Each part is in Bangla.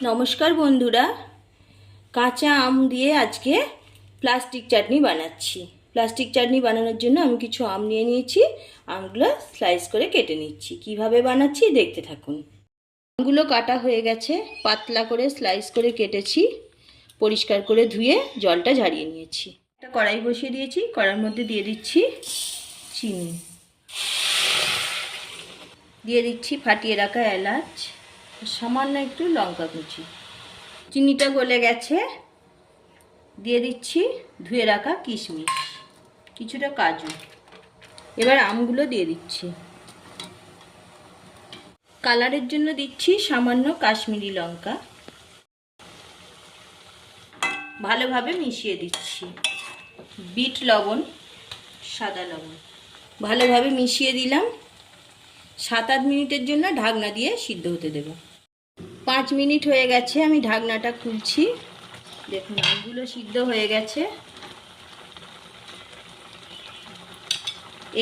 নমস্কার বন্ধুরা, কাঁচা আম দিয়ে আজকে প্লাস্টিক চাটনি বানাচ্ছি। প্লাস্টিক চাটনি বানানোর জন্য আমি কিছু আম নিয়ে নিয়েছি। আমগুলো স্লাইস করে কেটে নিচ্ছি। কিভাবে বানাচ্ছি দেখতে থাকুন। আমগুলো কাটা হয়ে গেছে, পাতলা করে স্লাইস করে কেটেছি। পরিষ্কার করে ধুয়ে জলটা ঝারিয়ে নিয়েছি। একটা কড়াই বসিয়ে দিয়েছি, কড়াইয়ের মধ্যে দিয়ে দিচ্ছি চিনি, দিয়ে দিচ্ছি ফাটিয়ে রাখা এলাচ, সামান্য একটু লঙ্কা কুচি। চিনিটা গলে গেছে, দিয়ে দিচ্ছি ধুয়ে রাখা কিশমিশ, কিছুটা কাজু। এবার আমগুলো দিয়ে দিচ্ছি। কালারের জন্য দিচ্ছি সামান্য কাশ্মীরি লঙ্কা। ভালোভাবে মিশিয়ে দিচ্ছি। বিট লবণ, সাদা লবণ ভালোভাবে মিশিয়ে দিলাম। 7-8 মিনিটের জন্য ঢাকনা দিয়ে সিদ্ধ হতে দেব। 5 মিনিট হয়ে গেছে, আমি ঢাকনাটা খুলছি। দেখুন আমগুলো সিদ্ধ হয়ে গেছে।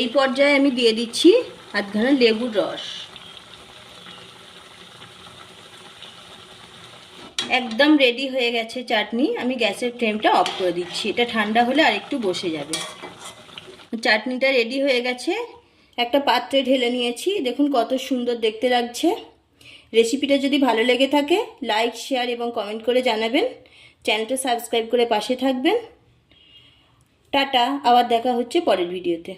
এই পর্যায়ে আমি দিয়ে দিচ্ছি আধখানা লেবুর রস। একদম রেডি হয়ে গেছে চাটনি। আমি গ্যাসের ফ্লেমটা অফ করে দিচ্ছি। এটা ঠান্ডা হলে আর একটু বসে যাবে। চাটনিটা রেডি হয়ে গেছে, একটা পাত্রে ঢেলে নিয়েছি। দেখুন কত সুন্দর দেখতে লাগছে। রেসিপিটা যদি ভালো লেগে থাকে লাইক, শেয়ার এবং কমেন্ট করে জানাবেন। চ্যানেলটা সাবস্ক্রাইব করে পাশে থাকবেন। টাটা, আবার দেখা হচ্ছে পরের ভিডিওতে।